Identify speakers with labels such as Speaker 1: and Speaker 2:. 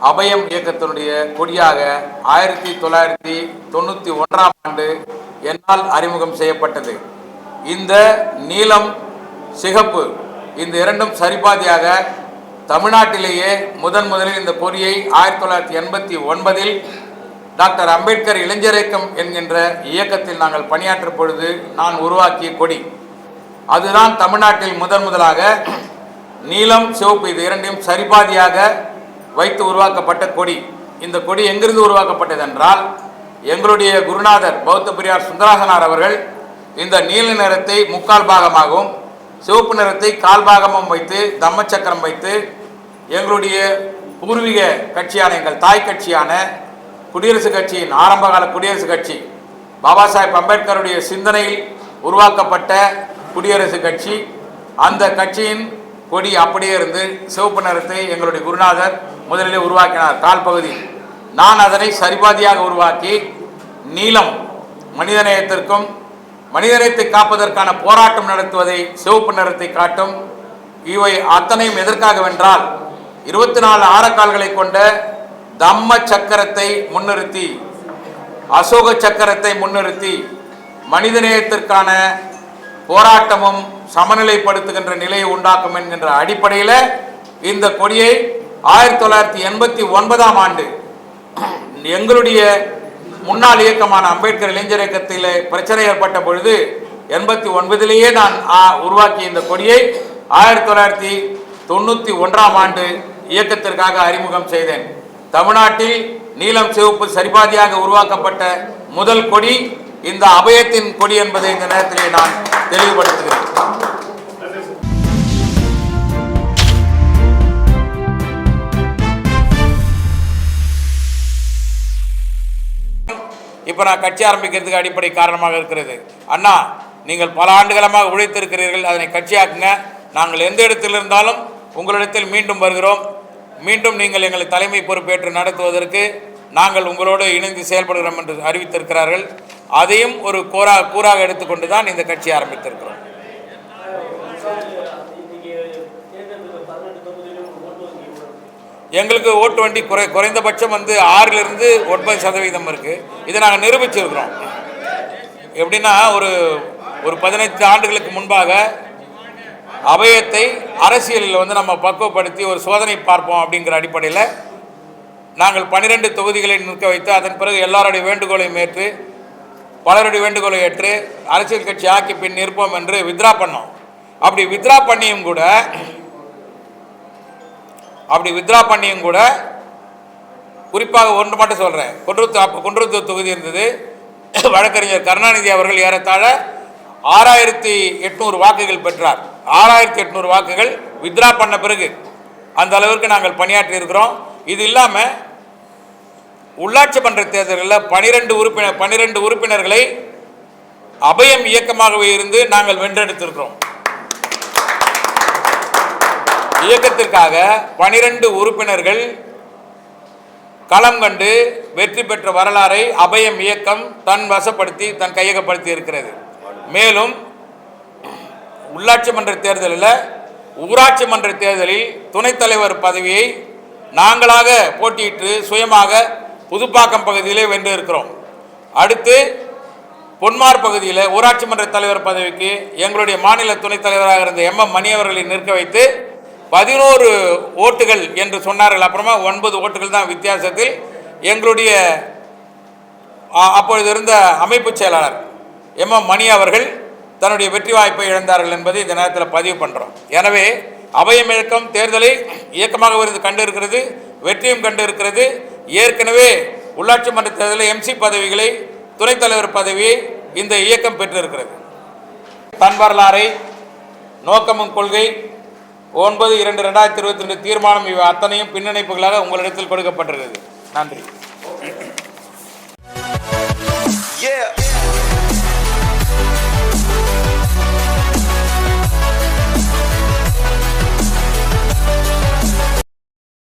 Speaker 1: அபயம் இயக்கத்தினுடைய கொடியாக 1991ஆம் ஆண்டு என்னால் அறிமுகம் செய்யப்பட்டது. இந்த நீலம் சிகப்பு இந்த இரண்டும் சரிபாதியாக தமிழ்நாட்டிலேயே முதலில் இந்த கொடியை 1989இல் டாக்டர் அம்பேத்கர் இளைஞர் இயக்கம் என்கின்ற இயக்கத்தில் நாங்கள் பணியாற்ற பொழுது நான் உருவாக்கிய கொடி. அதுதான் தமிழ்நாட்டில் முதலாக நீலம் சிவப்பு இது இரண்டையும் சரிபாதியாக வைத்து உருவாக்கப்பட்ட கொடி. இந்த கொடி எங்கிருந்து உருவாக்கப்பட்டது என்றால், எங்களுடைய குருநாதர் பௌத்த பெரியார் சுந்தராசனார் அவர்கள் இந்த நீல நிறத்தை முக்கால் பாகமாகவும் சிவப்பு நிறத்தை கால் பாகமும் வைத்து தம்மச்சக்கரம் வைத்து எங்களுடைய பூர்வீக கட்சியான எங்கள் தாய் கட்சியான குடியரசுக் கட்சியின் ஆரம்பகால குடியரசுக் கட்சி பாபா சாஹேப் அம்பேத்கருடைய சிந்தனையில் உருவாக்கப்பட்ட குடியரசுக் கட்சி, அந்த கட்சியின் கொடி அப்படியே இருந்து சிவப்பு நிறத்தை எங்களுடைய குருநாதர் முதலிலே உருவாக்கினார் கால் பகுதி. நான் அதனை சரிபாதியாக உருவாக்கி நீலம் மனிதநேயத்திற்கும் மனிதநேயத்தை காப்பதற்கான போராட்டம் நடத்துவதை சிவப்பு நிறத்தை காட்டும். இவை அத்தனையும் எதற்காகவென்றால் 24 ஆரக்கால்களை கொண்ட தம்ம சக்கரத்தை முன்னிறுத்தி அசோக சக்கரத்தை முன்னிறுத்தி மனிதநேயத்திற்கான போராட்டமும் சமநிலைப்படுத்துகின்ற நிலையை உண்டாக்கும் என்கின்ற அடிப்படையில் இந்த கொடியை 1989ஆம் ஆண்டு எங்களுடைய முன்னாள் இயக்கமான அம்பேத்கர் இளைஞர் இயக்கத்தில் பிரச்சனை ஏற்பட்ட பொழுது 89லேயே நான் உருவாக்கிய இந்த கொடியை 1991ஆம் ஆண்டு இயக்கத்திற்காக அறிமுகம் செய்தேன். தமிழ்நாட்டில் நீலம் சிவப்பு சரிபாதியாக உருவாக்கப்பட்ட முதல் கொடி இந்த அபயத்தின் கொடி என்பதை இந்த நேரத்திலே நான் தெளிவுபடுத்துகிறேன். இப்போ நான் கட்சி ஆரம்பிக்கிறதுக்கு அடிப்படை காரணமாக இருக்கிறது. அண்ணா, நீங்கள் பல ஆண்டுகளமாக உழைத்திருக்கிறீர்கள், அதனை கட்சியாக்குங்க. நாங்கள் எந்த இடத்தில் இருந்தாலும் உங்களிடத்தில் மீண்டும் வருகிறோம். மீண்டும் நீங்கள் எங்களை தலைமை பொறுப்பேற்று நடத்துவதற்கு நாங்கள் உங்களோடு இணைந்து செயல்படுகிறோம் என்று அறிவித்திருக்கிறார்கள். அதையும் ஒரு கூறாக எடுத்துக்கொண்டு தான் இந்த கட்சி ஆரம்பித்திருக்கிறோம். எங்களுக்கு ஓட்டு வண்டி குறைந்தபட்சம் 6லிருந்து 9% இருக்குது. இதை நாங்கள் நிரூபிச்சிருக்கிறோம். எப்படின்னா ஒரு 15 ஆண்டுகளுக்கு முன்பாக அபயத்தை அரசியலில் நம்ம பக்குவப்படுத்தி ஒரு சோதனை பார்ப்போம் அப்படிங்கிற அடிப்படையில் நாங்கள் 12 தொகுதிகளை நிற்க வைத்து அதன் பிறகு எல்லாருடைய வேண்டுகோளையும் ஏற்று பலருடைய வேண்டுகோளை ஏற்று அரசியல் கட்சி ஆக்கி பின் நிற்போம் என்று வித்ரா பண்ணோம். அப்படி வித்ரா பண்ணியும் கூட குறிப்பாக ஒன்று மட்டும் சொல்கிறேன். குன்றத்தூர் தொகுதி இருந்தது. வழக்கறிஞர் கருணாநிதி அவர்கள் ஏறத்தாழ 6800 வாக்குகள் பெற்றார். 6800 வாக்குகள் வித்ரா பண்ண பிறகு அந்த அளவிற்கு நாங்கள் பணியாற்றி இருக்கிறோம். இது இல்லாமல் உள்ளாட்சி மன்ற தேர்தல்களில் 12 உறுப்பினர்களை அபயம் இயக்கமாகவே இருந்து நாங்கள் வென்றெடுத்திருக்கிறோம். இயக்கத்திற்காக 12 உறுப்பினர்கள் களம் கண்டு வெற்றி பெற்ற வரலாறை அபயம் இயக்கம் தன் வசப்படுத்தி தன் கையகப்படுத்தி இருக்கிறது. மேலும் உள்ளாட்சி மன்ற தேர்தலில் ஊராட்சி மன்ற தேர்தலில் துணைத் தலைவர் பதவியை நாங்களாக போட்டியிட்டு சுயமாக புதுப்பாக்கம் பகுதியிலே வென்று இருக்கிறோம். அடுத்து பொன்மார் பகுதியில் ஊராட்சி மன்ற தலைவர் பதவிக்கு எங்களுடைய மாநில துணைத் தலைவராக இருந்த MM மணி அவர்களை நிற்க வைத்து 11 ஓட்டுகள் என்று சொன்னார்கள். அப்புறமா 9 ஓட்டுகள் தான் வித்தியாசத்தில் எங்களுடைய அப்பொழுது இருந்த அமைப்பு செயலாளர் MM மணி அவர்கள் தன்னுடைய வெற்றி வாய்ப்பை இழந்தார்கள் என்பதை இந்த நேரத்தில் பதிவு பண்ணுறோம். எனவே அபயம் இயக்கம் தேர்தலை இயக்கமாக இருந்து கண்டு இருக்கிறது, வெற்றியும் கண்டு இருக்கிறது. ஏற்கனவே உள்ளாட்சி மன்ற தேர்தலில் MC பதவிகளை துணைத் தலைவர் பதவியை இந்த இயக்கம் பெற்றிருக்கிறது. தன் வரலாறை நோக்கமும் கொள்கை 9/2/2022 தீர்மானம் இவை அத்தனையும் பின்னிணைப்புகளாக உங்களிடத்தில் கொடுக்கப்பட்டிருக்கிறது. நன்றி.